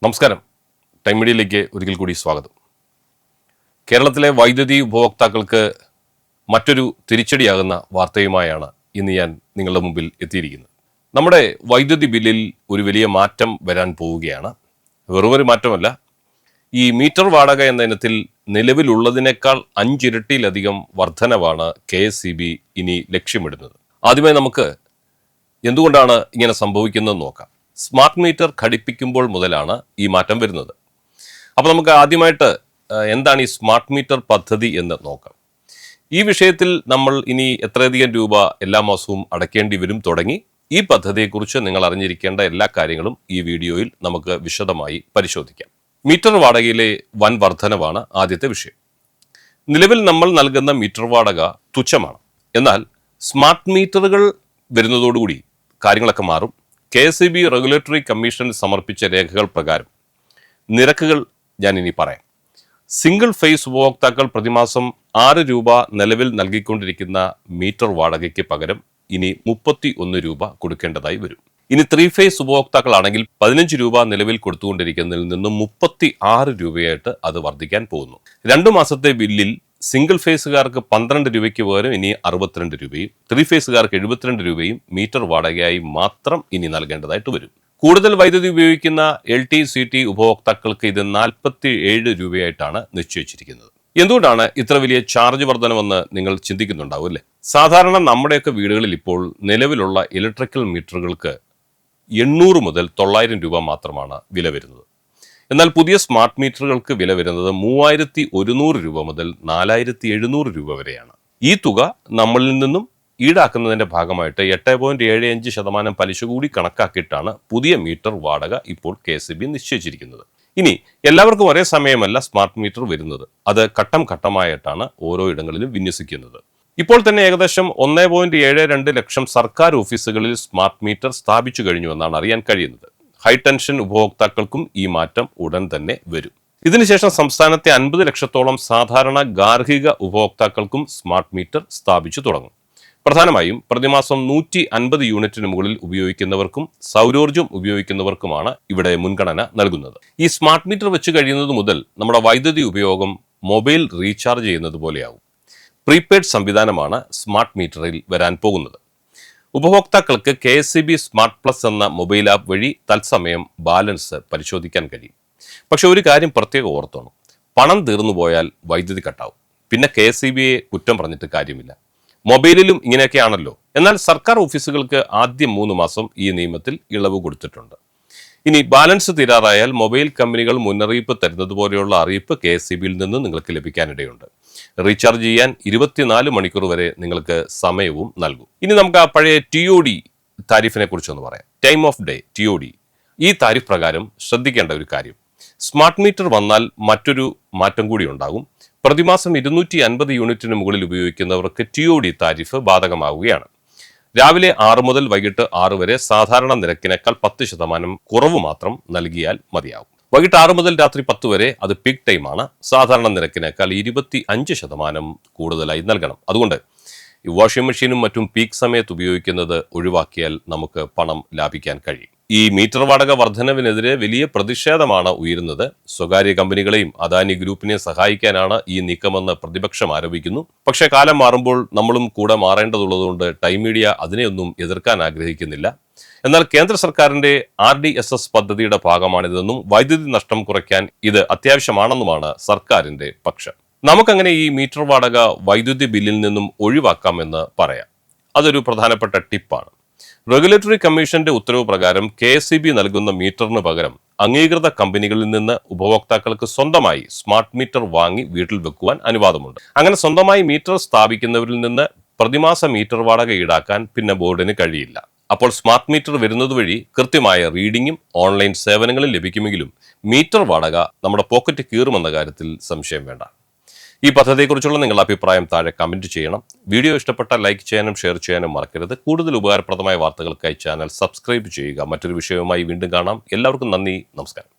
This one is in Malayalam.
നമസ്കാരം. ടൈം മീഡിയയിലേക്ക് ഒരിക്കൽ കൂടി സ്വാഗതം. കേരളത്തിലെ വൈദ്യുതി ഉപഭോക്താക്കൾക്ക് മറ്റൊരു തിരിച്ചടിയാകുന്ന വാർത്തയുമായാണ് ഇന്ന് ഞാൻ നിങ്ങളുടെ മുമ്പിൽ എത്തിയിരിക്കുന്നത്. നമ്മുടെ വൈദ്യുതി ബില്ലിൽ ഒരു വലിയ മാറ്റം വരാൻ പോവുകയാണ്. വെറുമൊരു മാറ്റമല്ല, ഈ മീറ്റർ വാടക എന്ന ഇനത്തിൽ നിലവിലുള്ളതിനേക്കാൾ 5 ഇരട്ടിയിലധികം വർധനവാണ് KSEB ഇനി ലക്ഷ്യമിടുന്നത്. ആദ്യമായി നമുക്ക് എന്തുകൊണ്ടാണ് ഇങ്ങനെ സംഭവിക്കുന്നതെന്ന് നോക്കാം. സ്മാർട്ട് മീറ്റർ ഘടിപ്പിക്കുമ്പോൾ മുതലാണ് ഈ മാറ്റം വരുന്നത്. അപ്പോൾ നമുക്ക് ആദ്യമായിട്ട് എന്താണ് ഈ സ്മാർട്ട് മീറ്റർ പദ്ധതി എന്ന് നോക്കാം. ഈ വിഷയത്തിൽ നമ്മൾ ഇനി എത്രയധികം രൂപ എല്ലാ മാസവും അടയ്ക്കേണ്ടി വരും തുടങ്ങി ഈ പദ്ധതിയെക്കുറിച്ച് നിങ്ങൾ അറിഞ്ഞിരിക്കേണ്ട എല്ലാ കാര്യങ്ങളും ഈ വീഡിയോയിൽ നമുക്ക് വിശദമായി പരിശോധിക്കാം. മീറ്റർ വാടകയിലെ വൻ വർധനവാണ് ആദ്യത്തെ വിഷയം. നിലവിൽ നമ്മൾ നൽകുന്ന മീറ്റർ വാടക തുച്ഛമാണ്. എന്നാൽ സ്മാർട്ട് മീറ്ററുകൾ വരുന്നതോടുകൂടി കാര്യങ്ങളൊക്കെ മാറും. KSEB റെഗുലേറ്ററി കമ്മീഷൻ സമർപ്പിച്ച രേഖകൾ പ്രകാരം നിരക്കുകൾ ഞാൻ ഇനി പറയാം. സിംഗിൾ ഫേസ് ഉപഭോക്താക്കൾ പ്രതിമാസം 6 രൂപ നിലവിൽ നൽകിക്കൊണ്ടിരിക്കുന്ന മീറ്റർ വാടകയ്ക്ക് പകരം ഇനി 31 രൂപ കൊടുക്കേണ്ടതായി വരും. ഇനി 3 ഫേസ് ഉപഭോക്താക്കളാണെങ്കിൽ 15 രൂപ നിലവിൽ കൊടുത്തുകൊണ്ടിരിക്കുന്നതിൽ നിന്നും 36 രൂപയായിട്ട് അത് വർദ്ധിക്കാൻ പോകുന്നു. 2 മാസത്തെ ബില്ലിൽ സിംഗിൾ ഫേസുകാർക്ക് 12 രൂപയ്ക്ക് പകരം ഇനി 62 രൂപയും 3 ഫേസുകാർക്ക് 72 രൂപയും മീറ്റർ വാടകയായി മാത്രം ഇനി നൽകേണ്ടതായിട്ട് വരും. കൂടുതൽ വൈദ്യുതി ഉപയോഗിക്കുന്ന LT/CT ഉപഭോക്താക്കൾക്ക് ഇത് 47 രൂപയായിട്ടാണ് നിശ്ചയിച്ചിരിക്കുന്നത്. എന്തുകൊണ്ടാണ് ഇത്ര വലിയ ചാർജ് വർധനമെന്ന് നിങ്ങൾ ചിന്തിക്കുന്നുണ്ടാവും അല്ലേ? സാധാരണ നമ്മുടെയൊക്കെ വീടുകളിൽ ഇപ്പോൾ നിലവിലുള്ള ഇലക്ട്രിക്കൽ മീറ്ററുകൾക്ക് 800 മുതൽ 900 രൂപ മാത്രമാണ് വില വരുന്നത്. എന്നാൽ പുതിയ സ്മാർട്ട് മീറ്ററുകൾക്ക് വില വരുന്നത് 3100 രൂപ മുതൽ 4700 രൂപ വരെയാണ്. ഈ തുക നമ്മളിൽ നിന്നും ഈടാക്കുന്നതിന്റെ ഭാഗമായിട്ട് 8.75% പലിശ കൂടി കണക്കാക്കിയിട്ടാണ് പുതിയ മീറ്റർ വാടക ഇപ്പോൾ KSEB നിശ്ചയിച്ചിരിക്കുന്നത്. ഇനി എല്ലാവർക്കും ഒരേ സമയമല്ല സ്മാർട്ട് മീറ്റർ വരുന്നത്. അത് ഘട്ടം ഘട്ടമായിട്ടാണ് ഓരോ ഇടങ്ങളിലും വിന്യസിക്കുന്നത്. ഇപ്പോൾ തന്നെ ഏകദേശം 1.72 ലക്ഷം സർക്കാർ ഓഫീസുകളിൽ സ്മാർട്ട് മീറ്റർ സ്ഥാപിച്ചു കഴിഞ്ഞുവെന്നാണ് അറിയാൻ കഴിയുന്നത്. ഹൈ ടെൻഷൻ ഉപഭോക്താക്കൾക്കും ഈ മാറ്റം ഉടൻ തന്നെ വരും. ഇതിനുശേഷം സംസ്ഥാനത്തെ 50 ലക്ഷത്തോളം സാധാരണ ഗാർഹിക ഉപഭോക്താക്കൾക്കും സ്മാർട്ട് മീറ്റർ സ്ഥാപിച്ചു തുടങ്ങും. പ്രധാനമായും പ്രതിമാസം 150 യൂണിറ്റിന് മുകളിൽ ഉപയോഗിക്കുന്നവർക്കും സൗരോർജ്ജം ഉപയോഗിക്കുന്നവർക്കുമാണ് ഇവിടെ മുൻഗണന നൽകുന്നത്. ഈ സ്മാർട്ട് മീറ്റർ വെച്ച് കഴിയുന്നത് മുതൽ നമ്മുടെ വൈദ്യുതി ഉപയോഗം മൊബൈൽ റീചാർജ് ചെയ്യുന്നത് പോലെയാവും. പ്രീപെയ്ഡ് സംവിധാനമാണ് സ്മാർട്ട് മീറ്ററിൽ വരാൻ പോകുന്നത്. ഉപഭോക്താക്കൾക്ക് KSEB സ്മാർട്ട് പ്ലസ് എന്ന മൊബൈൽ ആപ്പ് വഴി തത്സമയം ബാലൻസ് പരിശോധിക്കാൻ കഴിയും. പക്ഷെ ഒരു കാര്യം പ്രത്യേകം ഓർത്തോണം, പണം തീർന്നു പോയാൽ വൈദ്യുതി കട്ടാവും. പിന്നെ KSEBയെ കുറ്റം പറഞ്ഞിട്ട് കാര്യമില്ല. മൊബൈലിലും ഇങ്ങനെയൊക്കെയാണല്ലോ. എന്നാൽ സർക്കാർ ഓഫീസുകൾക്ക് ആദ്യം 3 മാസം ഈ നിയമത്തിൽ ഇളവ് കൊടുത്തിട്ടുണ്ട്. ഇനി ബാലൻസ് തീരാറായാൽ മൊബൈൽ കമ്പനികൾ മുന്നറിയിപ്പ് തരുന്നത് പോലെയുള്ള അറിയിപ്പ് KSEBയിൽ നിന്ന് നിങ്ങൾക്ക് ലഭിക്കാനിടയുണ്ട്. റീചാർജ് ചെയ്യാൻ 24 മണിക്കൂർ വരെ നിങ്ങൾക്ക് സമയവും നൽകും. ഇനി നമുക്ക് ആ പഴയ TOD താരിഫിനെ കുറിച്ചൊന്ന് പറയാം. Time off day TOD. ഈ താരിഫ് പ്രകാരം ശ്രദ്ധിക്കേണ്ട ഒരു കാര്യം, സ്മാർട്ട് മീറ്റർ വന്നാൽ മറ്റൊരു മാറ്റം കൂടി ഉണ്ടാകും. പ്രതിമാസം 250 യൂണിറ്റിന് മുകളിൽ ഉപയോഗിക്കുന്നവർക്ക് TOD താരിഫ് ബാധകമാവുകയാണ്. രാവിലെ 6 മുതൽ വൈകിട്ട് 6 വരെ സാധാരണ നിരക്കിനേക്കാൾ 10% കുറവ് മാത്രം നൽകിയാൽ മതിയാവും. വൈകിട്ട് 6 മുതൽ രാത്രി 10 വരെ അത് പീക്ക് ടൈമാണ്. സാധാരണ നിരക്കിനേക്കാൾ 25% കൂടുതലായി നൽകണം. അതുകൊണ്ട് ഈ വാഷിംഗ് മെഷീനും മറ്റും പീക്ക് സമയത്ത് ഉപയോഗിക്കുന്നത് ഒഴിവാക്കിയാൽ നമുക്ക് പണം ലാഭിക്കാൻ കഴിയും. ഈ മീറ്റർ വാടക വർധനവിനെതിരെ വലിയ പ്രതിഷേധമാണ് ഉയരുന്നത്. സ്വകാര്യ കമ്പനികളെയും അദാനി ഗ്രൂപ്പിനെയും സഹായിക്കാനാണ് ഈ നീക്കമെന്ന് പ്രതിപക്ഷം ആരോപിക്കുന്നു. പക്ഷേ കാലം മാറുമ്പോൾ നമ്മളും കൂടെ മാറേണ്ടതുള്ളതുകൊണ്ട് ടൈം മീഡിയ അതിനെയൊന്നും എതിർക്കാൻ ആഗ്രഹിക്കുന്നില്ല. എന്നാൽ കേന്ദ്ര സർക്കാരിന്റെ RDSS പദ്ധതിയുടെ ഭാഗമാണിതെന്നും വൈദ്യുതി നഷ്ടം കുറയ്ക്കാൻ ഇത് അത്യാവശ്യമാണെന്നുമാണ് സർക്കാരിന്റെ പക്ഷം. നമുക്കങ്ങനെ ഈ മീറ്റർ വാടക വൈദ്യുതി ബില്ലിൽ നിന്നും ഒഴിവാക്കാമെന്ന് പറയാം. അതൊരു പ്രധാനപ്പെട്ട ടിപ്പാണ്. റെഗുലേറ്ററി കമ്മീഷന്റെ ഉത്തരവ് പ്രകാരം KSEB നൽകുന്ന മീറ്ററിന് പകരം അംഗീകൃത കമ്പനികളിൽ നിന്ന് ഉപഭോക്താക്കൾക്ക് സ്വന്തമായി സ്മാർട്ട് മീറ്റർ വാങ്ങി വീട്ടിൽ വെക്കുവാൻ അനുവാദമുണ്ട്. അങ്ങനെ സ്വന്തമായി മീറ്റർ സ്ഥാപിക്കുന്നവരിൽ നിന്ന് പ്രതിമാസ മീറ്റർ വാടക ഈടാക്കാൻ പിന്നെ ബോർഡിന് കഴിയില്ല. അപ്പോൾ സ്മാർട്ട് മീറ്റർ വരുന്നത് വഴി കൃത്യമായ റീഡിങ്ങും ഓൺലൈൻ സേവനങ്ങളും ലഭിക്കുമെങ്കിലും മീറ്റർ വാടക നമ്മുടെ പോക്കറ്റ് കീറുമെന്ന കാര്യത്തിൽ സംശയം വേണ്ട. ഈ പദ്ധതിയെക്കുറിച്ചുള്ള നിങ്ങളുടെ അഭിപ്രായം താഴെ കമന്റ് ചെയ്യണം. വീഡിയോ ഇഷ്ടപ്പെട്ടാൽ ലൈക്ക് ചെയ്യാനും ഷെയർ ചെയ്യാനും മറക്കരുത്. കൂടുതൽ ഉപകാരപ്രദമായ വാർത്തകൾക്കായി ചാനൽ സബ്സ്ക്രൈബ് ചെയ്യുക. മറ്റൊരു വിഷയവുമായി വീണ്ടും കാണാം. എല്ലാവർക്കും നന്ദി, നമസ്കാരം.